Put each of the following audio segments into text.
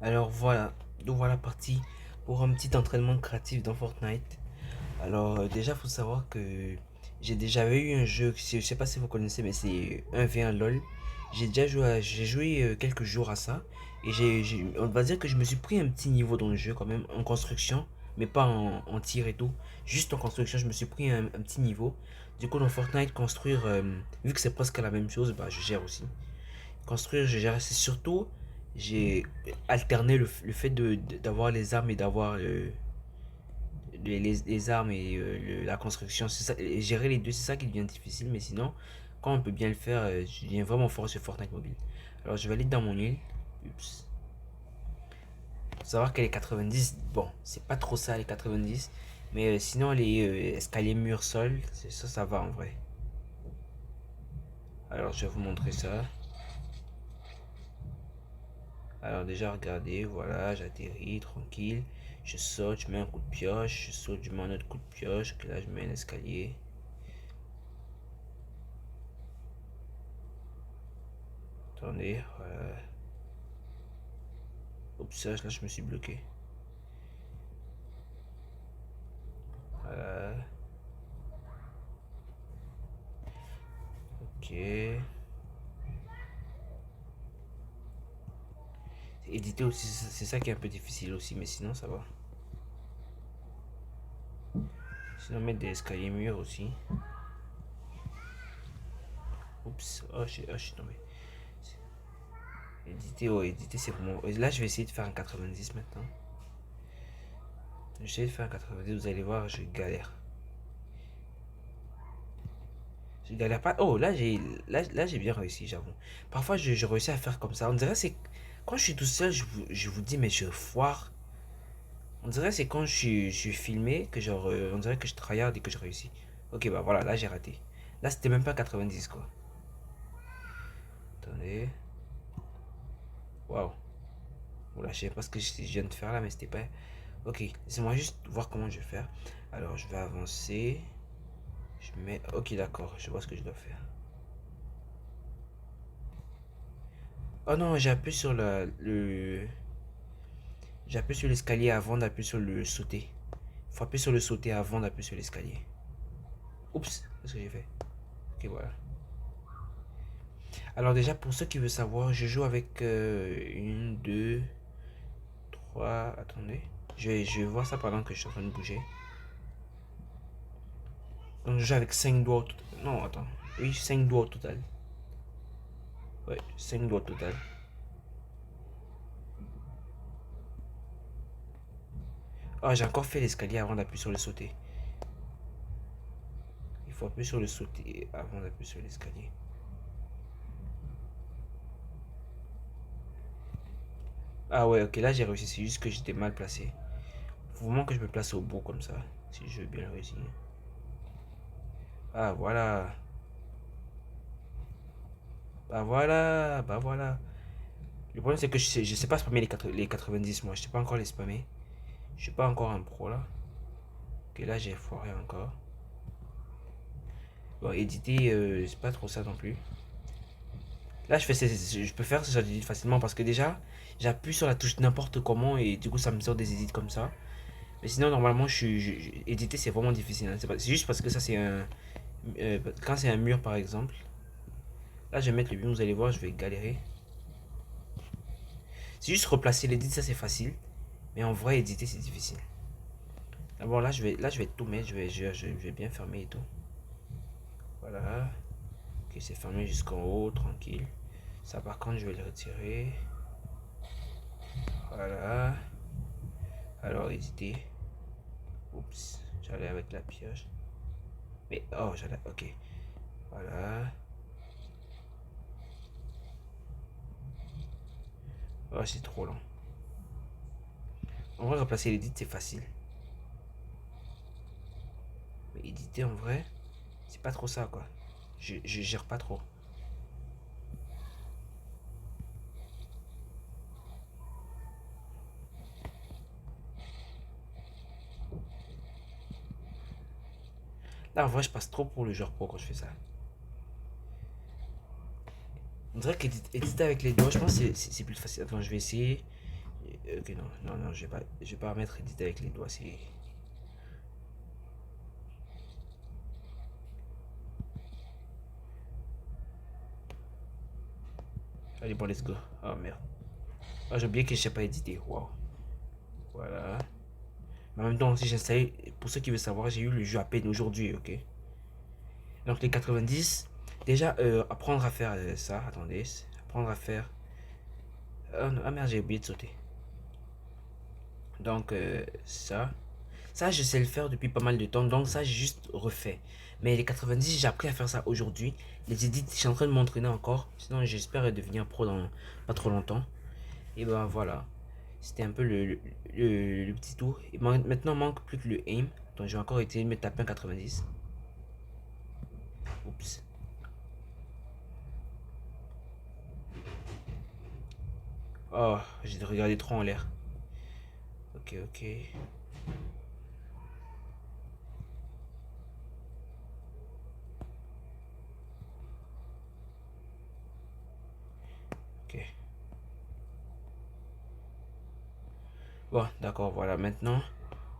Alors voilà, nous voilà partis pour un petit entraînement créatif dans Fortnite. Alors déjà, faut savoir que j'ai déjà eu un jeu, je sais pas si vous connaissez, mais c'est 1v1 LOL. J'ai joué quelques jours à ça et on va dire que je me suis pris un petit niveau dans le jeu quand même en construction, mais pas en tir et tout. Juste en construction, je me suis pris un petit niveau. Du coup, dans Fortnite, construire, vu que c'est presque la même chose, bah je gère aussi. Construire, je gère. C'est surtout, j'ai alterné le fait d'avoir les armes et d'avoir les armes et la construction. Ça, et gérer les deux, c'est ça qui devient difficile. Mais sinon, quand on peut bien le faire, je deviens vraiment fort sur Fortnite mobile. Alors, je vais aller dans mon île. Oups. Faut savoir qu'elle est 90. Bon, c'est pas trop ça, les 90. Mais sinon, les escaliers mur sol, ça, ça va en vrai. Alors, je vais vous montrer ça. Alors déjà regardez, voilà, j'atterris tranquille, je saute, je mets un coup de pioche, je saute, je mets un autre coup de pioche, que là je mets un escalier. Attendez, voilà. Oups, là je me suis bloqué. Voilà, ok. Éditer aussi, c'est ça qui est un peu difficile aussi, mais sinon ça va. Sinon mettre des escaliers murs aussi. Oups, oh, je suis tombé. Éditer, oh, éditer c'est vraiment... Là je vais essayer de faire un 90 maintenant. Je vais essayer de faire un 90, vous allez voir, je galère. Je galère pas. Oh, là j'ai bien réussi, j'avoue. Parfois, je réussis à faire comme ça. On dirait c'est quand je suis tout seul, je vous dis, mais je foire. On dirait c'est quand je suis filmé que genre, on dirait que je tryhard et que je réussis. Ok, bah voilà, là j'ai raté. Là, c'était même pas 90 quoi. Attendez. Waouh. Oula, je sais pas ce que je viens de faire là, mais c'était pas. Ok, laissez-moi juste voir comment je vais faire. Alors, je vais avancer. Je mets. Ok, d'accord, je vois ce que je dois faire. Oh non, j'ai appuyé sur j'appuie sur l'escalier avant d'appuyer sur le sauter. Il faut appuyer sur le sauter avant d'appuyer sur l'escalier. Oups, qu'est-ce que j'ai fait? Ok, voilà. Alors déjà, pour ceux qui veulent savoir, je joue avec une, deux, trois... Attendez. Je vais voir ça pendant que je suis en train de bouger. Donc je joue avec 5 doigts au total. Non, attends. Oui, 5 doigts au total. Ouais, 5 doigts au total. Ah, j'ai encore fait l'escalier avant d'appuyer sur le sauter. Il faut appuyer sur le sauter avant d'appuyer sur l'escalier. Ah ouais, ok, là j'ai réussi. C'est juste que j'étais mal placé. Faut vraiment que je me place au bout comme ça. Si je veux bien réussir. Ah voilà. Bah voilà. Bah voilà. Le problème c'est que je sais pas spammer les 90 moi. Je sais pas encore les spammer. Je suis pas encore un pro là. Ok là j'ai foiré encore. Bon éditer c'est pas trop ça non plus. Là je peux faire ce genre d'édit facilement parce que déjà j'appuie sur la touche n'importe comment et du coup ça me sort des édits comme ça. Mais sinon normalement éditer c'est vraiment difficile, hein. C'est juste parce que ça c'est un... quand c'est un mur par exemple. Là je vais mettre le mur, vous allez voir je vais galérer. C'est juste replacer l'édit, ça c'est facile. Mais en vrai, éditer, c'est difficile. D'abord, là, je vais tout mettre. Je vais bien fermer et tout. Voilà. Ok, c'est fermé jusqu'en haut, tranquille. Ça, par contre, je vais le retirer. Voilà. Alors, éditer. Oups, j'allais avec la pioche. Mais, oh, j'allais. Ok. Voilà. Oh, c'est trop long. En vrai, remplacer l'édit, c'est facile. Mais éditer, en vrai, c'est pas trop ça, quoi. Je gère pas trop. Là, en vrai, je passe trop pour le genre pro quand je fais ça. On dirait qu'éditer avec les doigts, je pense que c'est plus facile. Attends, je vais essayer. Ok, non, non, non, je vais pas mettre éditer avec les doigts, c'est... Allez, bon, let's go. Oh merde. Ah, j'ai oublié que je sais pas éditer. Waouh. Voilà. Mais en même temps, si j'ai installé, pour ceux qui veulent savoir, j'ai eu le jeu à peine aujourd'hui, ok. Donc les 90, déjà, apprendre à faire ça, attendez, apprendre à faire... ah merde, j'ai oublié de sauter. Donc ça je sais le faire depuis pas mal de temps, donc ça j'ai juste refait. Mais les 90, j'ai appris à faire ça aujourd'hui. Les edits, je suis en train de m'entraîner encore, sinon j'espère devenir pro dans pas trop longtemps. Et ben voilà, c'était un peu le petit tour. Et maintenant, il manque plus que le aim, donc je vais encore essayer de me taper un 90. Oups. Oh, j'ai regardé trop en l'air. Ok, ok. Ok. Bon, d'accord, voilà. Maintenant,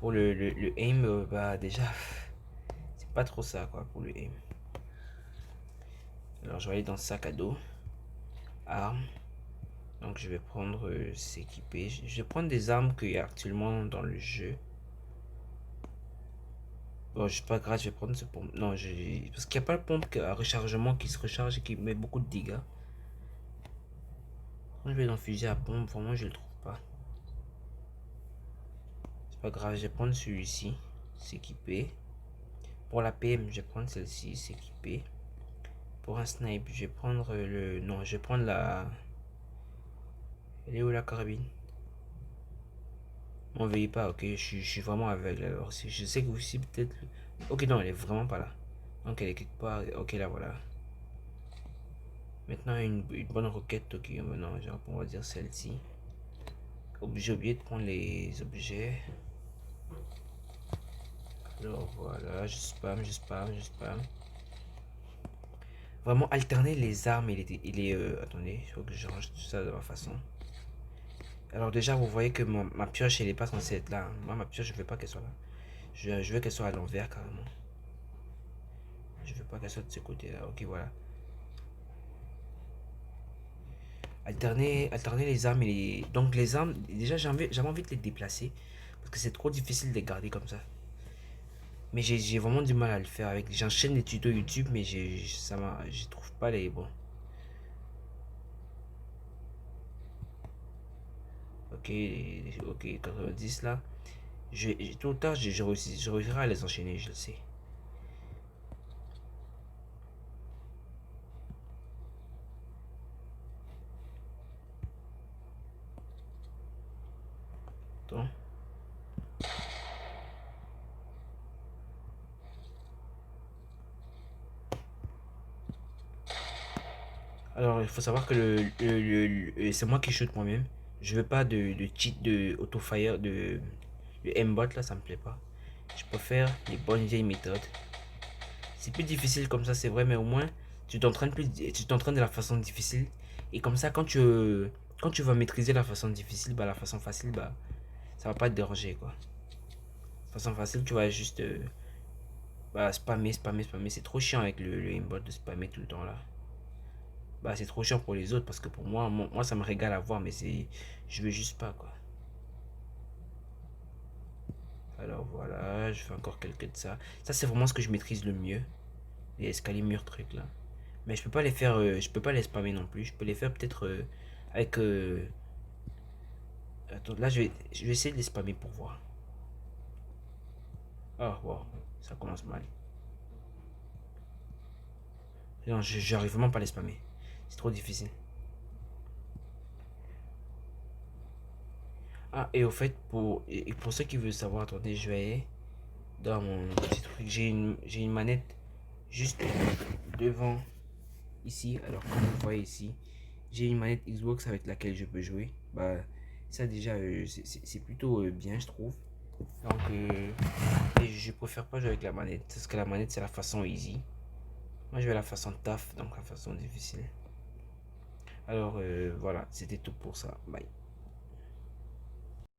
pour le aim, bah déjà, c'est pas trop ça, quoi, pour le aim. Alors, je vais aller dans sac à dos, armes. Donc, je vais prendre s'équiper. Je vais prendre des armes qu'il y a actuellement dans le jeu. Bon, je suis pas grave, je vais prendre ce pompe. Non, parce qu'il n'y a pas le pompe à rechargement qui se recharge et qui met beaucoup de dégâts. Quand je vais dans le fusil à pompe, vraiment, je le trouve pas. C'est pas grave, je vais prendre celui-ci, s'équiper. Pour la PM, je vais prendre celle-ci, s'équiper. Pour un snipe, je vais prendre le... Non, je vais prendre la... Elle est où la carabine? M'en veuillez pas, ok, je suis vraiment aveugle alors. Je sais que aussi peut-être... Ok, non, elle est vraiment pas là. Donc elle est quelque part... Ok, là voilà. Maintenant une bonne roquette, ok, maintenant genre, on va dire celle-ci. J'ai oublié de prendre les objets. Alors voilà, je spam, je spam, je spam. Vraiment alterner les armes et les attendez, il faut que je range tout ça de ma façon. Alors déjà, vous voyez que ma pioche, elle est pas censée être là. Moi, ma pioche, je veux pas qu'elle soit là. Je veux qu'elle soit à l'envers carrément. Je veux pas qu'elle soit de ce côté-là. Ok, voilà. Alterner les armes et les... Donc les armes, déjà, j'avais envie de les déplacer. Parce que c'est trop difficile de les garder comme ça. Mais j'ai vraiment du mal à le faire avec... J'enchaîne les tutos YouTube, mais je trouve pas les bons. Ok, ok, 90 là. Tout le temps, je réussirai à les enchaîner, je le sais. Attends. Alors, il faut savoir que c'est moi qui shoot moi-même. Je veux pas de cheat de auto-fire, de aimbot là, ça me plaît pas. Je préfère les bonnes vieilles méthodes. C'est plus difficile comme ça, c'est vrai, mais au moins, tu t'entraînes de la façon difficile. Et comme ça, quand tu vas maîtriser la façon difficile, bah, la façon facile, bah, ça va pas te déranger, quoi. Façon facile, tu vas juste bah, spammer, spammer, spammer. C'est trop chiant avec le aimbot de spammer tout le temps là. Bah, c'est trop chiant pour les autres parce que pour moi, moi ça me régale à voir, mais c'est. Je veux juste pas, quoi. Alors voilà, je fais encore quelques de ça. Ça, c'est vraiment ce que je maîtrise le mieux. Les escaliers murs trucs là. Mais je peux pas les faire, je peux pas les spammer non plus. Je peux les faire peut-être avec. Attends, là je vais essayer de les spammer pour voir. Ah, wow, ça commence mal. Non, j'arrive vraiment pas à les spammer. C'est trop difficile. Ah, et au fait, et pour ceux qui veulent savoir, attendez, je vais dans mon petit truc. J'ai une manette juste devant ici. Alors, comme vous voyez ici, j'ai une manette Xbox avec laquelle je peux jouer. Bah, ça déjà, c'est plutôt bien, je trouve. Donc, et je préfère pas jouer avec la manette parce que la manette, c'est la façon easy. Moi, je vais la façon taf, donc la façon difficile. Alors, voilà, c'était tout pour ça. Bye.